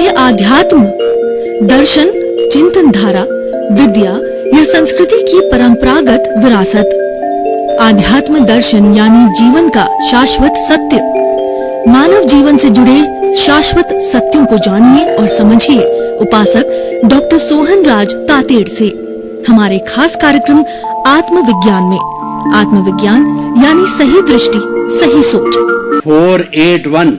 चाहे आध्यात्म, दर्शन, चिंतन धारा, विद्या या संस्कृति की परंपरागत विरासत, आध्यात्म दर्शन यानी जीवन का शाश्वत सत्य, मानव जीवन से जुड़े शाश्वत सत्यों को जानिए और समझिए उपासक डॉक्टर सोहन राज तातेड़ से हमारे खास कार्यक्रम आत्मविज्ञान में। आत्मविज्ञान यानी सही दृष्टि, सही सोच। 481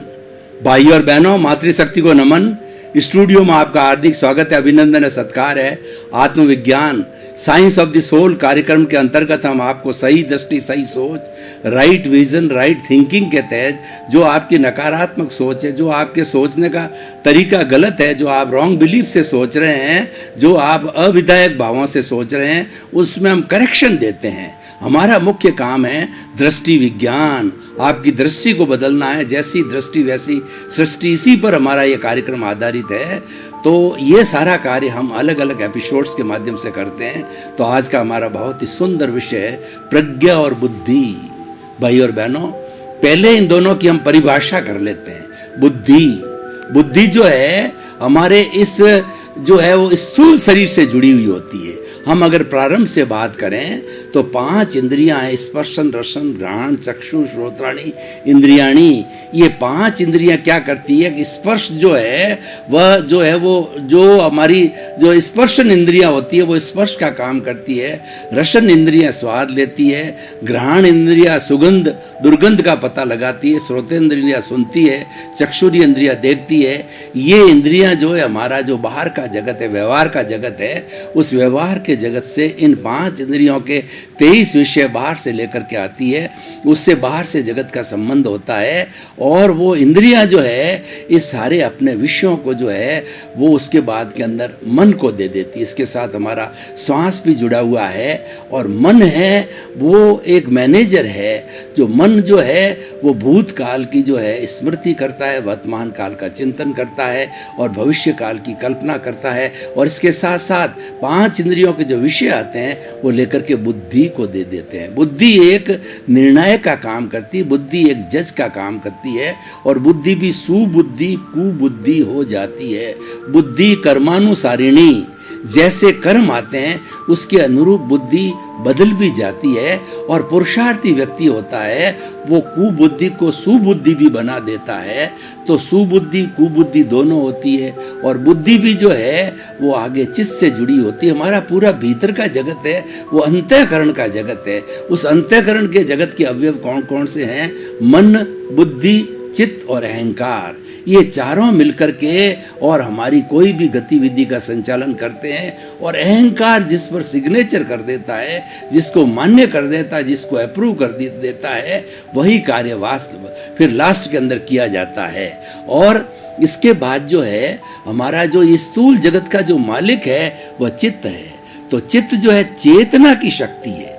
भाई और बहनों, मातृशक्ति को नमन। स्टूडियो में आपका हार्दिक स्वागत है, अभिनंदन है, सत्कार है। आत्मविज्ञान साइंस ऑफ द सोल कार्यक्रम के अंतर्गत हम आपको सही दृष्टि, सही सोच, राइट विजन, राइट थिंकिंग के तहत जो आपकी नकारात्मक सोच है, जो आपके सोचने का तरीका गलत है, जो आप रॉन्ग बिलीफ से सोच रहे हैं, जो आप अविधायक भावों से सोच रहे हैं, उसमें हम करेक्शन देते हैं। हमारा मुख्य काम है दृष्टि विज्ञान। आपकी दृष्टि को बदलना है, जैसी दृष्टि वैसी सृष्टि, इसी पर हमारा ये कार्यक्रम आधारित है। तो ये सारा कार्य हम अलग अलग एपिसोड्स के माध्यम से करते हैं। तो आज का हमारा बहुत ही सुंदर विषय है प्रज्ञा और बुद्धि। भाई और बहनों, पहले इन दोनों की हम परिभाषा कर लेते हैं। बुद्धि जो है हमारे इस जो है वो स्थूल शरीर से जुड़ी हुई होती है। हम अगर प्रारंभ से बात करें तो 5 इंद्रियां हैं, स्पर्शन, रसन, घ्राण, चक्षु, श्रोत्राणी, इंद्रियाणी। ये 5 इंद्रियां क्या करती है कि स्पर्श जो है वह जो है वो जो हमारी जो स्पर्शन इंद्रियां होती है वो स्पर्श का काम करती है। रसन इंद्रियां स्वाद लेती है, घ्राण इंद्रियां सुगंध दुर्गंध का पता लगाती है, श्रोतेंद्रियां सुनती है, चक्षुरी इंद्रियां देखती है। ये इंद्रियां जो है हमारा जो बाहर का जगत है, व्यवहार का जगत है, उस व्यवहार के जगत से इन 5 इंद्रियों के 23 विषय बाहर से लेकर के आती है। उससे बाहर से जगत का संबंध होता है और वो इंद्रियां जो है इस सारे अपने विषयों को जो है वो उसके बाद के अंदर मन को दे देती है। इसके साथ हमारा श्वास भी जुड़ा हुआ है और मन है वो एक मैनेजर है। जो मन जो है वो भूतकाल की जो है स्मृति करता है, वर्तमान काल का चिंतन करता है और भविष्य काल की कल्पना करता है। और इसके साथ साथ 5 इंद्रियों के जो विषय आते हैं वो लेकर के बुद्धि को दे देते हैं। बुद्धि एक निर्णय का काम करती है, बुद्धि एक जज का काम करती है और बुद्धि भी सुबुद्धि कुबुद्धि हो जाती है। बुद्धि कर्मानुसारिणी, जैसे कर्म आते हैं उसके अनुरूप बुद्धि बदल भी जाती है और पुरुषार्थी व्यक्ति होता है वो कुबुद्धि को सुबुद्धि भी बना देता है। तो सुबुद्धि कुबुद्धि दोनों होती है और बुद्धि भी जो है वो आगे चित्त से जुड़ी होती है। हमारा पूरा भीतर का जगत है वो अंतःकरण का जगत है। उस अंतःकरण के जगत के अवयव कौन कौन से हैं? मन, बुद्धि, चित्त और अहंकार। ये चारों मिलकर के और हमारी कोई भी गतिविधि का संचालन करते हैं। और अहंकार जिस पर सिग्नेचर कर देता है, जिसको मान्य कर देता है, जिसको अप्रूव कर देता है, वही कार्य वास्तव फिर लास्ट के अंदर किया जाता है। और इसके बाद जो है हमारा जो स्थूल जगत का जो मालिक है वह चित्त है। तो चित्त जो है चेतना की शक्ति है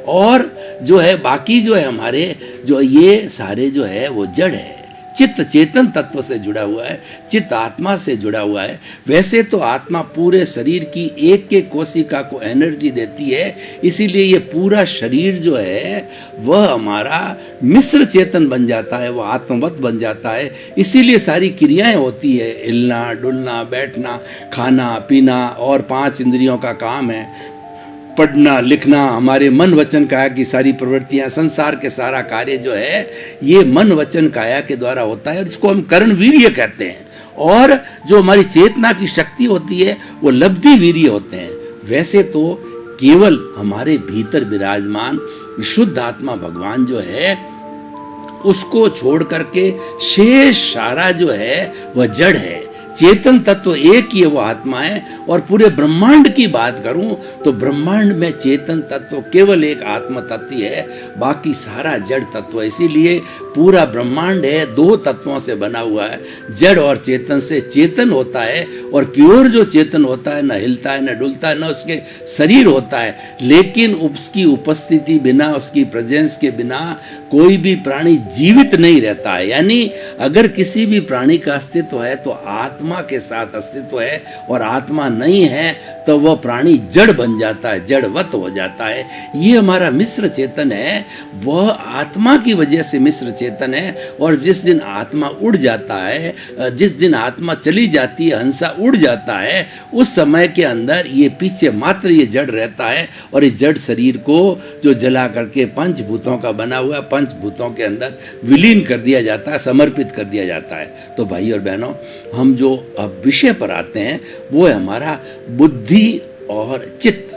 और जो है बाकी जो है हमारे जो ये सारे जो है वो जड़ है। चित्त चेतन तत्व से जुड़ा हुआ है, चित्त आत्मा से जुड़ा हुआ है। वैसे तो आत्मा पूरे शरीर की एक एक कोशिका को एनर्जी देती है, इसीलिए ये पूरा शरीर जो है वह हमारा मिश्र चेतन बन जाता है, वह आत्मवत बन जाता है। इसीलिए सारी क्रियाएं होती है, हिलना डुलना, बैठना, खाना पीना और 5 इंद्रियों का काम है। पढ़ना लिखना, हमारे मन वचन काया की सारी प्रवृत्तियां, संसार के सारा कार्य जो है ये मन वचन काया के द्वारा होता है और इसको हम करण वीर्य कहते हैं। और जो हमारी चेतना की शक्ति होती है वो लब्धि वीर्य होते हैं। वैसे तो केवल हमारे भीतर विराजमान शुद्ध आत्मा भगवान जो है उसको छोड़ करके शेष सारा जो है वह जड़ है। चेतन तत्व एक ही है, वो आत्मा है। और पूरे ब्रह्मांड की बात करूं तो ब्रह्मांड में चेतन तत्व केवल एक आत्म तत्व है, बाकी सारा जड़ तत्व है। इसीलिए पूरा ब्रह्मांड है 2 तत्वों से बना हुआ है, जड़ और चेतन से। चेतन होता है और प्योर जो चेतन होता है, न हिलता है न डुलता है, न उसके शरीर होता है, लेकिन उसकी उपस्थिति बिना, उसकी प्रेजेंस के बिना कोई भी प्राणी जीवित नहीं रहता है। यानी अगर किसी भी प्राणी का अस्तित्व है तो आत्मा आत्मा के साथ अस्तित्व है, और आत्मा नहीं है तो वह प्राणी जड़ बन जाता है, जड़वत हो जाता है। ये हमारा मिश्र चेतन है, वह आत्मा की वजह से मिश्र चेतन है। और जिस दिन आत्मा उड़ जाता है, जिस दिन आत्मा चली जाती है, हंसा उड़ जाता है, उस समय के अंदर ये पीछे मात्र ये जड़ रहता है, और इस जड़ शरीर को जो जला करके पंचभूतों का बना हुआ, पंचभूतों के अंदर विलीन कर दिया जाता है, समर्पित कर दिया जाता है। तो भाई और बहनों, हम जो अब विषय पर आते हैं वो है हमारा बुद्धि और चित्त।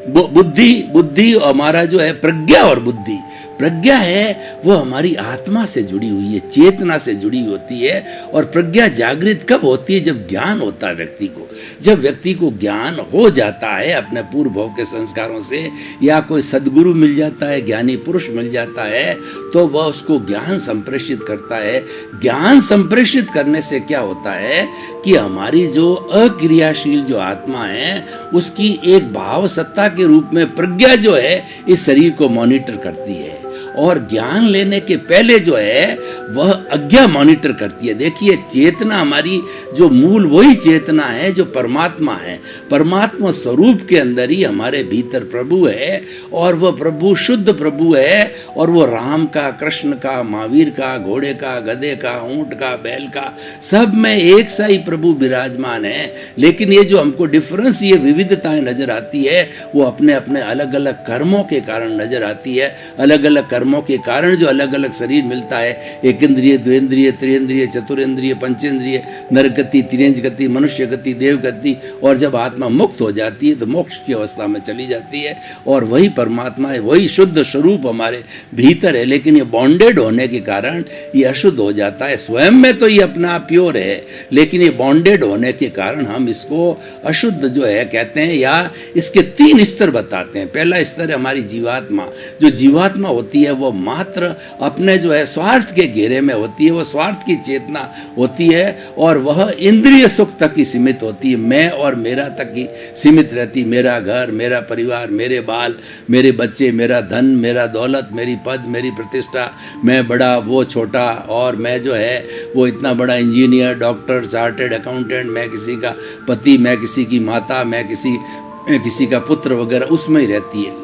बुद्धि हमारा जो है प्रज्ञा और बुद्धि। प्रज्ञा है वो हमारी आत्मा से जुड़ी हुई है, चेतना से जुड़ी होती है। और प्रज्ञा जागृत कब होती है? जब ज्ञान होता है व्यक्ति को। जब व्यक्ति को ज्ञान हो जाता है अपने पूर्व भव के संस्कारों से, या कोई सदगुरु मिल जाता है, ज्ञानी पुरुष मिल जाता है, तो वह उसको ज्ञान संप्रेषित करता है। ज्ञान संप्रेषित करने से क्या होता है कि हमारी जो अक्रियाशील जो आत्मा है उसकी एक भाव सत्ता के रूप में प्रज्ञा जो है इस शरीर को मॉनिटर करती है। और ज्ञान लेने के पहले जो है वह अज्ञा मॉनिटर करती है। देखिए, चेतना हमारी जो मूल वही चेतना है जो परमात्मा है। परमात्मा स्वरूप के अंदर ही हमारे भीतर प्रभु है, और वह प्रभु शुद्ध प्रभु है। और वो राम का, कृष्ण का, महावीर का, घोड़े का, गधे का, ऊंट का, बैल का, सब में एक सा ही प्रभु विराजमान है। लेकिन ये जो हमको डिफरेंस, ये विविधताएं नजर आती है, वो अपने अपने अलग अलग कर्मों के कारण नजर आती है। अलग अलग कर्मों के कारण जो अलग अलग शरीर मिलता है, एक इंद्रिय, द्वेंद्रिय, त्रियंद्रिय, चतुरेंद्रिय, पंचेंद्रिय, नरक गति, तिर्यंज गति, मनुष्य गति, देव गति। और जब आत्मा मुक्त हो जाती है तो मोक्ष की अवस्था में चली जाती है, और वही परमात्मा है, वही शुद्ध स्वरूप हमारे भीतर है। लेकिन ये बॉन्डेड होने के कारण ये अशुद्ध हो जाता है। स्वयं में तो ये अपना आप प्योर है, लेकिन ये बॉन्डेड होने के कारण हम इसको अशुद्ध जो है कहते हैं, या इसके 3 स्तर बताते हैं। पहला स्तर है हमारी जीवात्मा। जो जीवात्मा होती है वो मात्र अपने जो है स्वार्थ के घेरे में होती है, वो स्वार्थ की चेतना होती है, और वह इंद्रिय सुख तक ही सीमित होती है। मैं और मेरा तक ही सीमित रहती। मेरा घर, मेरा परिवार, मेरे बाल, मेरे बच्चे, मेरा धन, मेरा दौलत, मेरी पद, मेरी प्रतिष्ठा, मैं बड़ा, वो छोटा, और मैं जो है वो इतना बड़ा इंजीनियर, डॉक्टर, चार्टेड अकाउंटेंट, मैं किसी का पति, मैं किसी की माता, मैं किसी का पुत्र वगैरह, उसमें ही रहती है।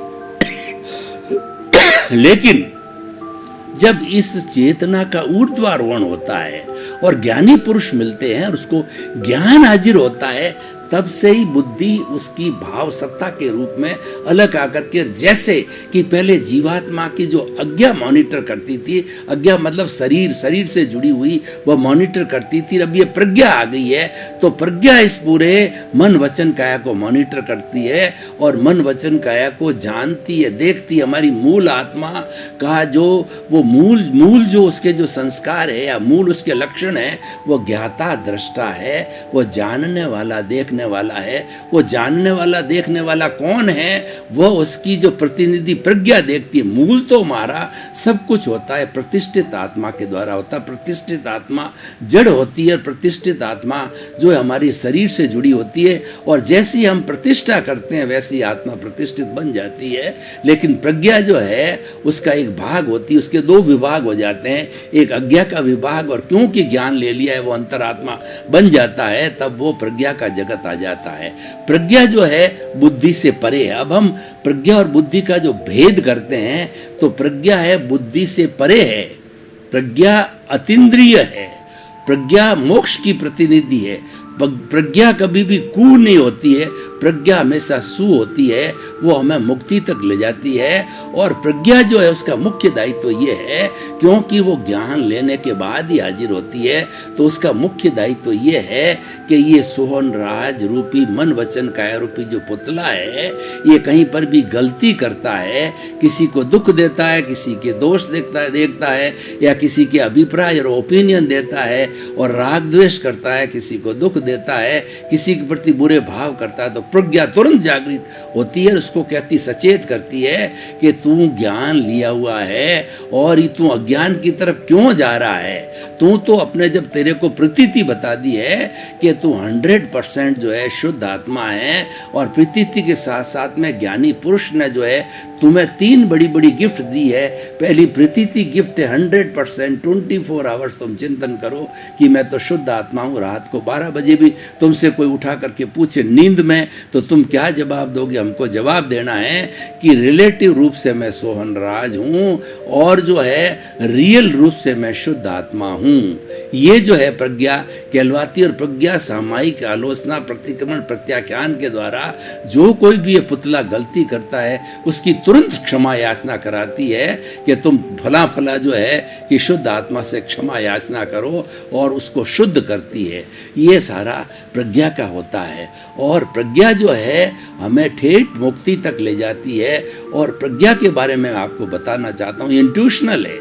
लेकिन जब इस चेतना का ऊर्ध्वारोहण होता है और ज्ञानी पुरुष मिलते हैं और उसको ज्ञान हाजिर होता है, तब से ही बुद्धि उसकी भाव सत्ता के रूप में अलग आकर के, जैसे कि पहले जीवात्मा की जो अज्ञा मॉनिटर करती थी, अज्ञा मतलब शरीर से जुड़ी हुई, वह मॉनिटर करती थी। अब ये प्रज्ञा आ गई है, तो प्रज्ञा इस पूरे मन वचन काया को मॉनिटर करती है, और मन वचन काया को जानती है, देखती है। हमारी मूल आत्मा का जो वो मूल जो उसके जो संस्कार है या मूल उसके लक्षण है, वो ज्ञाता दृष्टा है, वो जानने वाला, देखने वाला है। वो जानने वाला, देखने वाला कौन है? वो उसकी जो प्रतिनिधि प्रज्ञा देखती है। मूल तो हमारा सब कुछ होता है प्रतिष्ठित आत्मा के द्वारा होता है। प्रतिष्ठित आत्मा जड़ होती है, प्रतिष्ठित आत्मा जो है हमारी शरीर से जुड़ी होती है, और जैसी हम प्रतिष्ठा करते हैं वैसी आत्मा प्रतिष्ठित बन जाती है। लेकिन प्रज्ञा जो है उसका एक भाग होती है, उसके 2 विभाग हो जाते हैं। एक अज्ञा का विभाग, और क्योंकि ज्ञान ले लिया है वो अंतरात्मा बन जाता है, तब वो प्रज्ञा का जगत आ जाता है। प्रज्ञा जो है बुद्धि से परे है। अब हम प्रज्ञा और बुद्धि का जो भेद करते हैं, तो प्रज्ञा है बुद्धि से परे है, प्रज्ञा अतीन्द्रिय है, प्रज्ञा मोक्ष की प्रतिनिधि है। प्रज्ञा कभी भी कू नहीं होती है, प्रज्ञा हमेशा सु होती है, वो हमें मुक्ति तक ले जाती है। और प्रज्ञा जो है उसका मुख्य दायित्व ये है, क्योंकि वो ज्ञान लेने के बाद ही हाजिर होती है, तो उसका मुख्य दायित्व ये है कि ये सोहन राज रूपी मन वचन काया रूपी जो पुतला है, ये कहीं पर भी गलती करता है, किसी को दुख देता है, किसी के दोष देखता है, या किसी के अभिप्राय और ओपिनियन देता है, और राग द्वेष करता है, किसी को दुख देता है, किसी के प्रति बुरे भाव करता है, तो प्रज्ञा तुरंत जागृत होती है, उसको कहती, सचेत करती है कि तू ज्ञान लिया हुआ है और तू अज्ञान की तरफ क्यों जा रहा है। तू तो अपने जब तेरे को प्रतीति बता दी है कि तू 100% जो है शुद्ध आत्मा है, और प्रतीति के साथ साथ में ज्ञानी पुरुष ने जो है तुम्हें 3 बड़ी बड़ी गिफ्ट दी है। पहली प्रतीति गिफ्ट है 100%, 24 आवर्स तुम चिंतन करो कि मैं तो शुद्ध आत्मा हूँ। रात को 12 बजे भी तुमसे कोई उठा करके पूछे नींद में, तो तुम क्या जवाब दोगे? हमको जवाब देना है कि रिलेटिव रूप से मैं सोहन राज हूँ और जो है रियल रूप से मैं शुद्ध आत्मा हूँ। ये जो है प्रज्ञा कहलवाती, और प्रज्ञा सामायिक आलोचना, प्रतिक्रमण, प्रत्याख्यान के द्वारा जो कोई भी ये पुतला गलती करता है उसकी तुरंत क्षमा याचना कराती है कि तुम फला फला जो है कि शुद्ध आत्मा से क्षमा याचना करो, और उसको शुद्ध करती है। ये सारा प्रज्ञा का होता है, और प्रज्ञा जो है हमें ठेठ मुक्ति तक ले जाती है। और प्रज्ञा के बारे में आपको बताना चाहता हूँ, इंट्यूशनल है,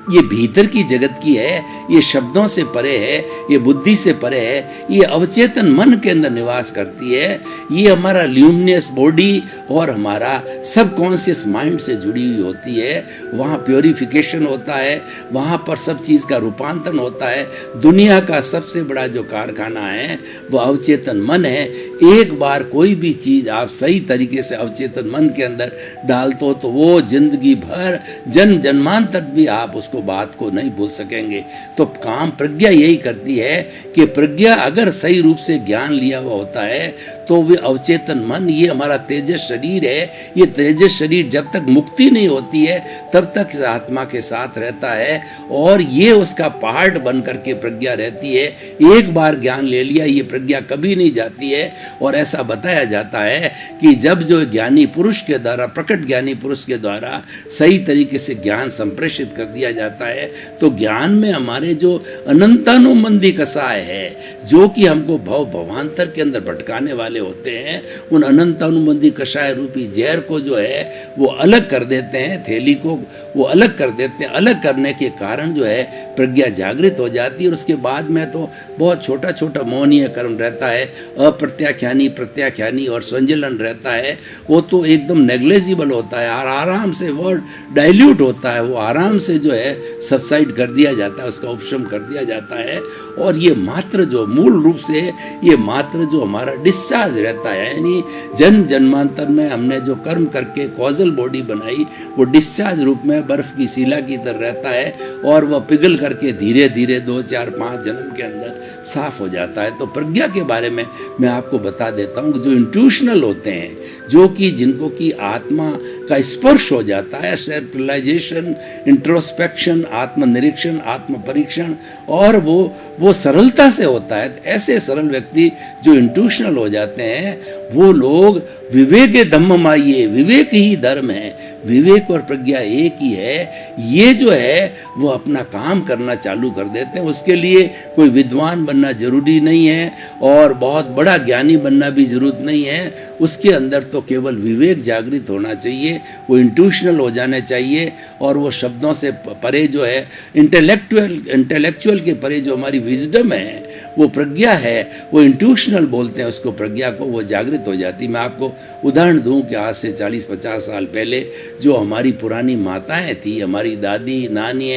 ये भीतर की जगत की है, ये शब्दों से परे है, ये बुद्धि से परे है, ये अवचेतन मन के अंदर निवास करती है। ये हमारा ल्यूमिनियस बॉडी और हमारा सबकॉन्शियस माइंड से जुड़ी हुई होती है। वहाँ प्योरिफिकेशन होता है, वहाँ पर सब चीज़ का रूपांतरण होता है। दुनिया का सबसे बड़ा जो कारखाना है वो अवचेतन मन है। एक बार कोई भी चीज़ आप सही तरीके से अवचेतन मन के अंदर डालते हो तो वो जिंदगी भर जन्म जन्मांतर भी आप उसको बात को नहीं भूल सकेंगे। तो काम प्रज्ञा यही करती है कि प्रज्ञा अगर सही रूप से ज्ञान लिया हुआ होता है तो वे अवचेतन मन, ये हमारा तेजस शरीर है, ये तेजस शरीर जब तक मुक्ति नहीं होती है तब तक इस आत्मा के साथ रहता है, और ये उसका पार्ट बन करके प्रज्ञा रहती है। एक बार ज्ञान ले लिया ये प्रज्ञा कभी नहीं जाती है। और ऐसा बताया जाता है कि जब जो ज्ञानी पुरुष के द्वारा, प्रकट ज्ञानी पुरुष के द्वारा सही तरीके से ज्ञान संप्रेषित कर दिया जाता है तो ज्ञान में हमारे जो अनंतानुबंधी कसाय है, जो कि हमको भव भवांतर के अंदर भटकाने वाले होते हैं, उन अनंतानुबंधी कषाय रूपी जहर को जो है वो अलग कर देते हैं, थैली को वो अलग कर देते हैं। अलग करने के कारण जो है प्रज्ञा जागृत हो जाती है। और उसके बाद में तो बहुत छोटा छोटा मौनीय कर्म रहता है, अप्रत्याख्यानी, प्रत्याख्यानी और संजलन रहता है। वो तो एकदम नेग्लेजिबल होता है और आराम से वर्ड डाइल्यूट होता है, वो आराम से जो है सबसाइड कर दिया जाता है, उसका उपशम कर दिया जाता है। और ये मात्र जो मूल रूप से ये मात्र जो हमारा डिस्चार्ज रहता है, यानी जन्म जन्मांतर में हमने जो कर्म करके कॉजल बॉडी बनाई वो डिस्चार्ज रूप में बर्फ की शिला की तरह रहता है, और वह पिघल करके धीरे धीरे 2, 4, 5 जन्म के अंदर साफ हो जाता है। तो प्रज्ञा के बारे में मैं आपको बता देता हूँ, जो इंट्यूशनल होते हैं, जो कि जिनको की आत्मा का स्पर्श हो जाता है, सेल्फ रियलाइजेशन, इंट्रोस्पेक्शन, आत्मनिरीक्षण, आत्म परीक्षण, और वो सरलता से होता है। ऐसे सरल व्यक्ति जो इंट्यूशनल हो जाते हैं वो लोग विवेके धम्ममाये, विवेक ही धर्म है, विवेक और प्रज्ञा एक ही है। ये जो है वो अपना काम करना चालू कर देते हैं। उसके लिए कोई विद्वान बनना जरूरी नहीं है और बहुत बड़ा ज्ञानी बनना भी जरूरत नहीं है। उसके अंदर तो केवल विवेक जागृत होना चाहिए, वो इंट्यूशनल हो जाने चाहिए, और वो शब्दों से परे जो है इंटेलेक्चुअल के परे जो हमारी विजडम है, वो प्रज्ञा है, वो इंट्यूशनल बोलते हैं उसको, प्रज्ञा को, वो जागृत हो जाती। मैं आपको उदाहरण दूं कि आज से 40-50 साल पहले जो हमारी पुरानी माताएं थी, हमारी दादी नानी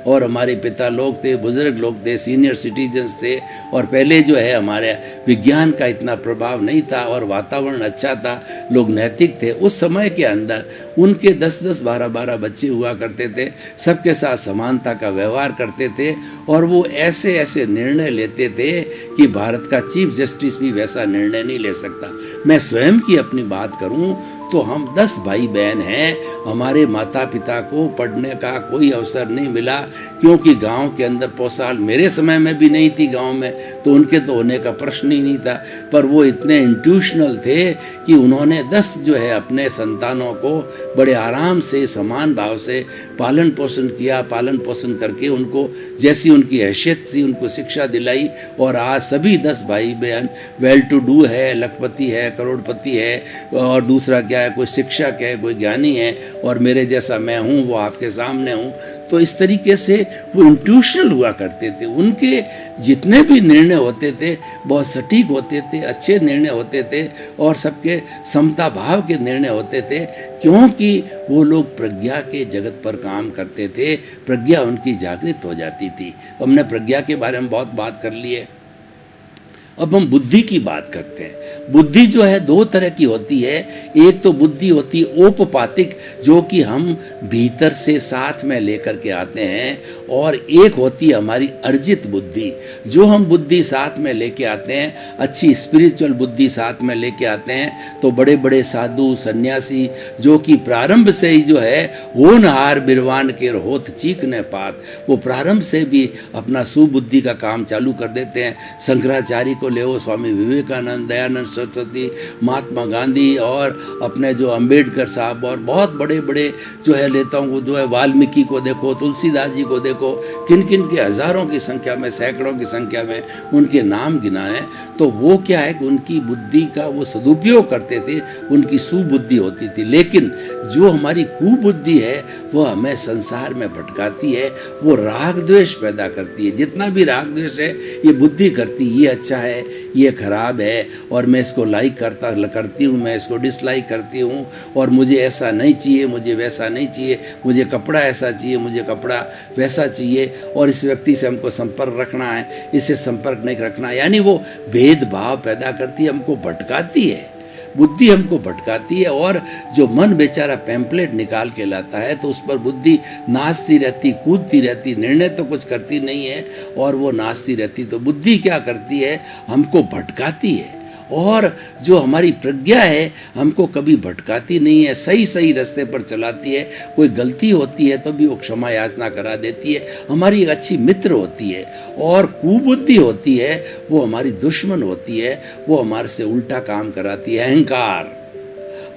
और हमारे पिता लोग थे, बुजुर्ग लोग थे, सीनियर सिटीजन्स थे, और पहले जो है हमारे विज्ञान का इतना प्रभाव नहीं था और वातावरण अच्छा था, लोग नैतिक थे। उस समय के अंदर उनके 10-10, 12-12 बच्चे हुआ करते थे, सबके साथ समानता का व्यवहार करते थे, और वो ऐसे ऐसे निर्णय लेते थे कि भारत का चीफ जस्टिस भी वैसा निर्णय नहीं ले सकता। मैं स्वयं की अपनी बात करूं तो हम 10 भाई बहन हैं। हमारे माता पिता को पढ़ने का कोई अवसर नहीं मिला, क्योंकि गांव के अंदर पोसाल मेरे समय में भी नहीं थी गांव में, तो उनके तो होने का प्रश्न ही नहीं था। पर वो इतने इंट्यूशनल थे कि उन्होंने 10 जो है अपने संतानों को बड़े आराम से, समान भाव से पालन पोषण किया। पालन पोषण करके उनको जैसी उनकी हैसियत थी उनको शिक्षा दिलाई, और आज सभी 10 भाई बहन वेल टू डू है, लखपति है, करोड़पति है, और दूसरा क्या है, कोई शिक्षक है, कोई ज्ञानी है, और मेरे जैसा मैं हूँ, वो आपके सामने हूँ। तो इस तरीके से वो इंट्यूशनल हुआ करते थे। उनके जितने भी निर्णय होते थे बहुत सटीक होते थे, अच्छे निर्णय होते थे और सबके समता भाव के निर्णय होते थे, क्योंकि वो लोग प्रज्ञा के जगत पर काम करते थे। प्रज्ञा उनकी जागृत हो जाती थी। हमने प्रज्ञा के बारे में बहुत बात कर ली है। अब हम बुद्धि की बात करते हैं। बुद्धि जो है दो तरह की होती है। एक तो बुद्धि होती है औपपातिक, जो कि हम भीतर से साथ में लेकर के आते हैं, और एक होती है हमारी अर्जित बुद्धि, जो हम बुद्धि साथ में लेके आते हैं, अच्छी स्पिरिचुअल बुद्धि साथ में लेके आते हैं। तो बड़े बड़े साधु सन्यासी जो कि प्रारंभ से ही जो है होनहार बिरवान के होत चीकने पात, वो प्रारंभ से भी अपना सुबुद्धि का काम चालू कर देते हैं। शंकराचार्य को ले, स्वामी विवेकानंद, दयानंद सरस्वती, महात्मा गांधी और अपने जो अंबेडकर साहब, और बहुत बड़े बड़े जो है नेताओं को, जो है वाल्मीकि को देखो, तुलसीदास जी को देखो, किन किन के हजारों की संख्या में, सैकड़ों की संख्या में उनके नाम गिनाए। तो वो क्या है कि उनकी बुद्धि का वो सदुपयोग करते थे, उनकी सुबुद्धि होती थी। लेकिन जो हमारी कुबुद्धि है वो हमें संसार में भटकाती है, वो राग द्वेष पैदा करती है। जितना भी राग द्वेष है ये बुद्धि करती है, ये अच्छा है, ये खराब है, और मैं इसको लाइक करती हूँ, मैं इसको डिसलाइक करती हूँ, और मुझे ऐसा नहीं चाहिए, मुझे वैसा नहीं चाहिए, मुझे कपड़ा ऐसा चाहिए, मुझे कपड़ा वैसा चाहिए, और इस व्यक्ति से हमको संपर्क रखना है, इससे संपर्क नहीं रखना। यानी वो भेदभाव पैदा करती है, हमको भटकाती है, बुद्धि हमको भटकाती है। और जो मन बेचारा पैम्पलेट निकाल के लाता है तो उस पर बुद्धि नाचती रहती, कूदती रहती, निर्णय तो कुछ करती नहीं है, और वो नाचती रहती। तो बुद्धि क्या करती है, हमको भटकाती है। और जो हमारी प्रज्ञा है हमको कभी भटकाती नहीं है, सही सही रास्ते पर चलाती है। कोई गलती होती है तो भी वो क्षमा याचना करा देती है, हमारी एक अच्छी मित्र होती है। और कुबुद्धि होती है वो हमारी दुश्मन होती है, वो हमारे से उल्टा काम कराती है, अहंकार।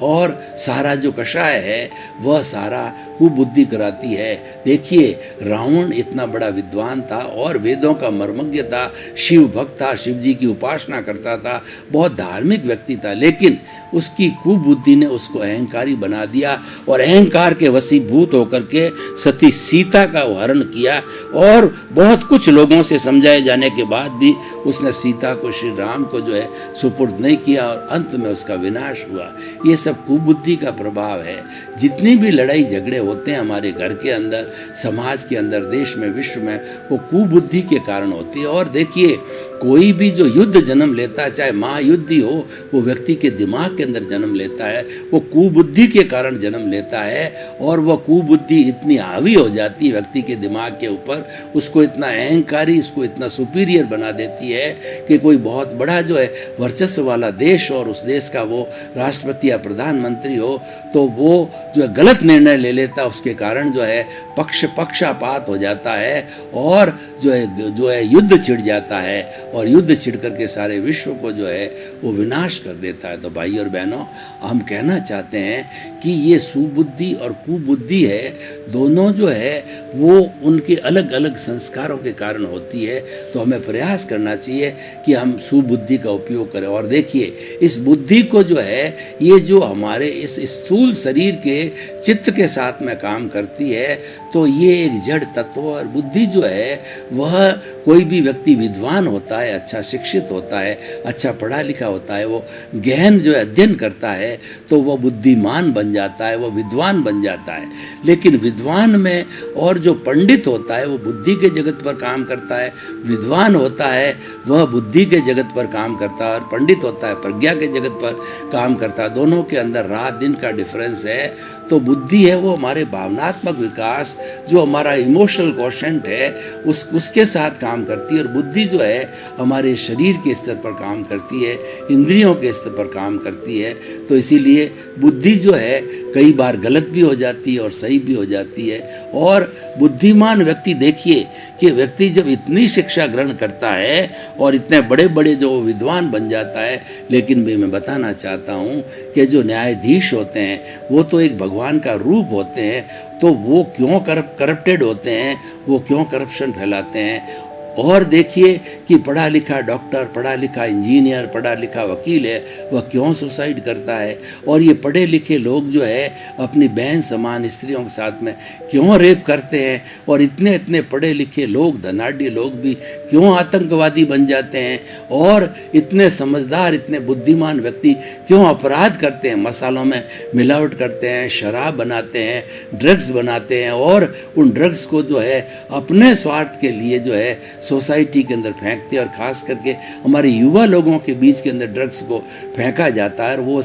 और सारा जो कषाय है वह सारा कुबुद्धि कराती है। देखिए रावण इतना बड़ा विद्वान था और वेदों का मर्मज्ञ था, शिव भक्त था, शिव जी की उपासना करता था, बहुत धार्मिक व्यक्ति था, लेकिन उसकी कुबुद्धि ने उसको अहंकारी बना दिया और अहंकार के वशीभूत होकर के सती सीता का हरण किया। और बहुत कुछ लोगों से समझाए जाने के बाद भी उसने सीता को, श्री राम को जो है सुपुर्द नहीं किया और अंत में उसका विनाश हुआ। ये सब कुबुद्धि का प्रभाव है। जितनी भी लड़ाई झगड़े होते हैं हमारे घर के अंदर, समाज के अंदर, देश में, विश्व में, वो कुबुद्धि के कारण होती है। और देखिए कोई भी जो युद्ध जन्म लेता है, चाहे महायुद्ध ही हो, वो व्यक्ति के दिमाग के अंदर जन्म लेता है, वो कुबुद्धि के कारण जन्म लेता है। और वह कुबुद्धि इतनी हावी हो जाती है व्यक्ति के दिमाग के ऊपर, उसको इतना अहंकारी, उसको इतना सुपीरियर बना देती है कि कोई बहुत बड़ा जो है वर्चस्व वाला देश और उस देश का वो राष्ट्रपति या प्रधानमंत्री हो तो वो जो है गलत निर्णय ले लेता, उसके कारण जो है पक्षापात हो जाता है और जो है युद्ध छिड़ जाता है और युद्ध छिड़ करके सारे विश्व को जो है वो विनाश कर देता है। तो भाई और बहनों, हम कहना चाहते हैं कि ये सुबुद्धि और कुबुद्धि है, दोनों जो है वो उनके अलग अलग संस्कारों के कारण होती है। तो हमें प्रयास करना चाहिए कि हम सुबुद्धि का उपयोग करें। और देखिए इस बुद्धि को जो है, ये जो हमारे इस स्थूल शरीर के चित्त के साथ में काम करती है, तो ये एक जड़ तत्व। और बुद्धि जो है वह, कोई भी व्यक्ति विद्वान होता है, अच्छा शिक्षित होता है, अच्छा पढ़ा लिखा होता है, वो गहन जो अध्ययन करता है तो वह बुद्धिमान बन जाता है, वह विद्वान बन जाता है। लेकिन विद्वान में और जो पंडित होता है वो बुद्धि के जगत पर काम करता है, विद्वान होता है वह बुद्धि के जगत पर काम करता है, और पंडित होता है प्रज्ञा के जगत पर काम करता है। दोनों के अंदर रात दिन का डिफरेंस है। तो बुद्धि है वो हमारे भावनात्मक विकास, जो हमारा इमोशनल क्वोशेंट है, उसके साथ काम करती है। और बुद्धि जो है हमारे शरीर के स्तर पर काम करती है, इंद्रियों के स्तर पर काम करती है। तो इसीलिए बुद्धि जो है कई बार गलत भी हो जाती है और सही भी हो जाती है। और बुद्धिमान व्यक्ति, देखिए कि व्यक्ति जब इतनी शिक्षा ग्रहण करता है और इतने बड़े बड़े जो विद्वान बन जाता है, लेकिन भी मैं बताना चाहता हूँ कि जो न्यायाधीश होते हैं वो तो एक भगवान का रूप होते हैं, तो वो क्यों करप्टेड होते हैं, वो क्यों करप्शन फैलाते हैं। और देखिए कि पढ़ा लिखा डॉक्टर, पढ़ा लिखा इंजीनियर, पढ़ा लिखा वकील है, वह क्यों सुसाइड करता है, और ये पढ़े लिखे लोग जो है अपनी बहन समान स्त्रियों के साथ में क्यों रेप करते हैं, और इतने इतने पढ़े लिखे लोग, धनाढ़ी लोग भी क्यों आतंकवादी बन जाते हैं, और इतने समझदार, इतने बुद्धिमान व्यक्ति क्यों अपराध करते हैं, मसालों में मिलावट करते हैं, शराब बनाते हैं, ड्रग्स बनाते हैं, और उन ड्रग्स को जो है अपने स्वार्थ के लिए जो है सोसाइटी के अंदर फेंकते हैं, और खास करके हमारे युवा लोगों के बीच के अंदर ड्रग्स को फेंका जाता है, और वो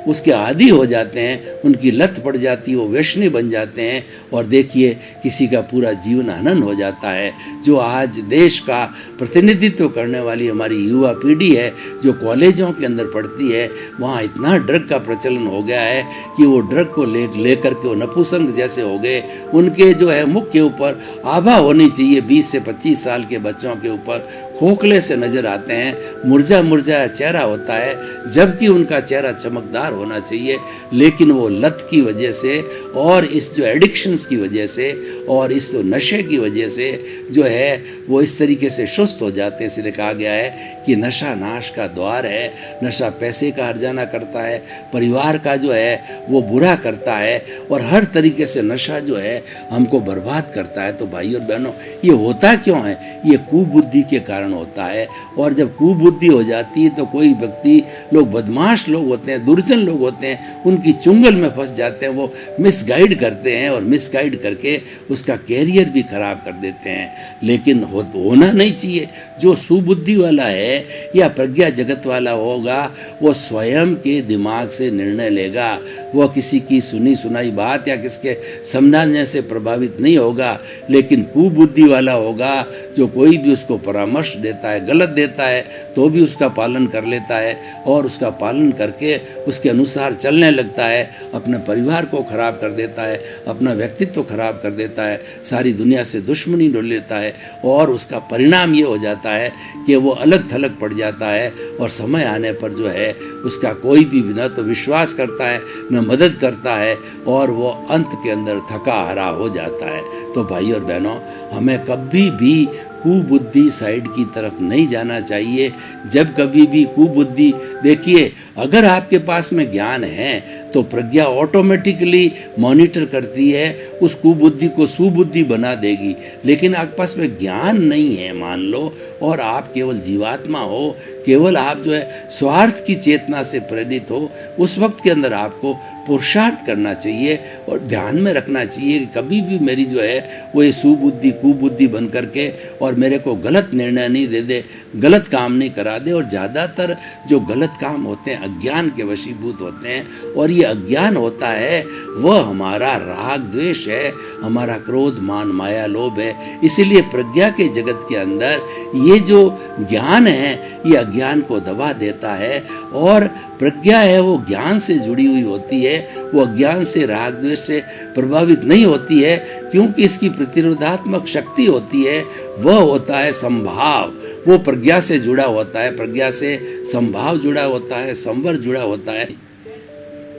उसके आदी हो जाते हैं, उनकी लत पड़ जाती है, वो व्यसनी बन जाते हैं, और देखिए किसी का पूरा जीवन हनन हो जाता है। जो आज देश का प्रतिनिधित्व करने वाली हमारी युवा पीढ़ी है, जो कॉलेजों के अंदर पढ़ती है, वहाँ इतना ड्रग का प्रचलन हो गया है कि वो ड्रग को लेकर के वो नपुंसक जैसे हो गए। उनके जो है मुख के ऊपर आभा होनी चाहिए, 20 से 25 साल के बच्चों के ऊपर खोखले से नजर आते हैं, मुरझा मुरझा चेहरा होता है, जबकि उनका चेहरा चमकदार होना चाहिए, लेकिन वो लत की वजह से और इस जो एडिक्शंस की वजह से और इस जो नशे की वजह से जो है वो इस तरीके से सुस्त हो जाते हैं। इसलिए कहा गया है कि नशा नाश का द्वार है, नशा पैसे का हर्जाना करता है, परिवार का जो है वो बुरा करता है, और हर तरीके से नशा जो है हमको बर्बाद करता है। तो भाई और बहनों, ये होता क्यों है? ये कुबुद्धि के कारण होता है, और जब कुबुद्धि हो जाती है तो कोई व्यक्ति, लोग बदमाश लोग होते हैं, दुर्जन लोग होते हैं, उनकी चुंगल में फंस जाते हैं, वो मिसगाइड करते हैं, और मिसगाइड करके उसका कैरियर भी खराब कर देते हैं। लेकिन होना नहीं चाहिए। जो सुबुद्धि वाला है या प्रज्ञा जगत वाला होगा, वो स्वयं के दिमाग से निर्णय लेगा, वो किसी की सुनी सुनाई बात या किसके समझाने से प्रभावित नहीं होगा। लेकिन कुबुद्धि वाला होगा, जो कोई भी उसको परामर्श देता है, गलत देता है, तो भी उसका पालन कर लेता है, और उसका पालन करके उसके अनुसार चलने लगता है, अपने परिवार को खराब कर देता है, अपना व्यक्तित्व खराब कर देता है, सारी दुनिया से दुश्मनी ढूंढ लेता है, और उसका परिणाम ये हो जाता है कि वो अलग थलग पड़ जाता है, और समय आने पर जो है उसका कोई भी न तो विश्वास करता है, न मदद करता है, और वो अंत के अंदर थका हारा हो जाता है। तो भाई और बहनों, हमें कभी भी कुबुद्धि साइड की तरफ नहीं जाना चाहिए। जब कभी भी कुबुद्धि, देखिए अगर आपके पास में ज्ञान है तो प्रज्ञा ऑटोमेटिकली मॉनिटर करती है, उस कुबुद्धि को सुबुद्धि बना देगी। लेकिन आपके पास में ज्ञान नहीं है मान लो, और आप केवल जीवात्मा हो, केवल आप जो है स्वार्थ की चेतना से प्रेरित हो, उस वक्त के अंदर आपको पुरुषार्थ करना चाहिए, और ध्यान में रखना चाहिए कि कभी भी मेरी जो है वो ये सुबुद्धि कुबुद्धि बन करके और मेरे को गलत निर्णय नहीं दे दे, गलत काम नहीं करा दे। और ज़्यादातर जो गलत काम होते हैं अज्ञान के वशीभूत होते हैं, और ये अज्ञान होता है वह हमारा राग द्वेष है, हमारा क्रोध मान माया लोभ है। इसीलिए प्रज्ञा के जगत के अंदर ये जो ज्ञान है ये अज्ञान को दबा देता है, और प्रज्ञा है वो ज्ञान से जुड़ी हुई होती है, वो अज्ञान से राग द्वेष से प्रभावित नहीं होती है, क्योंकि इसकी प्रतिरोधात्मक शक्ति होती है, वह होता है संभाव। वो प्रज्ञा से जुड़ा होता है, प्रज्ञा से संभाव जुड़ा होता है, संवर जुड़ा होता है।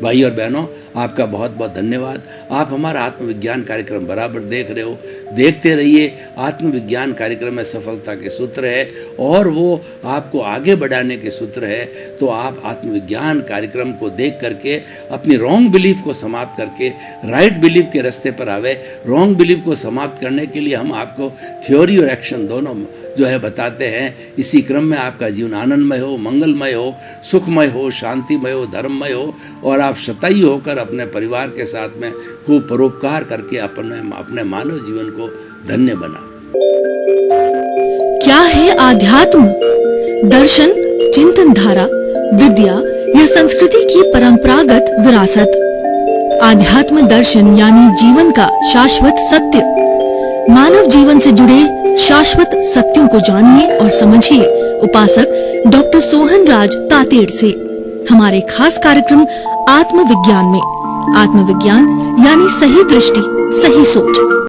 भाई और बहनों, आपका बहुत बहुत धन्यवाद। आप हमारा आत्मविज्ञान कार्यक्रम बराबर देख रहे हो, देखते रहिए। आत्मविज्ञान कार्यक्रम में सफलता के सूत्र है, और वो आपको आगे बढ़ाने के सूत्र है। तो आप आत्मविज्ञान कार्यक्रम को देख करके अपनी रॉन्ग बिलीफ को समाप्त करके राइट बिलीफ के रास्ते पर आवे। रॉन्ग बिलीफ को समाप्त करने के लिए हम आपको थ्योरी और एक्शन दोनों जो है बताते हैं। इसी क्रम में आपका जीवन आनंदमय हो, मंगलमय हो, सुखमय हो, शांतिमय हो, धर्ममय हो, और आप शतायी होकर अपने परिवार के साथ में खूब परोपकार करके अपने मानव जीवन को धन्य बना। क्या है आध्यात्म? दर्शन, चिंतन धारा, विद्या या संस्कृति की परंपरागत विरासत। आध्यात्म दर्शन यानी जीवन का शाश्वत सत्य। मानव जीवन से जुड़े शाश्वत सत्यों को जानिए और समझिए उपासक डॉक्टर सोहन राज तातेड़ से हमारे खास कार्यक्रम आत्मविज्ञान में। आत्मविज्ञान यानी सही दृष्टि, सही सोच।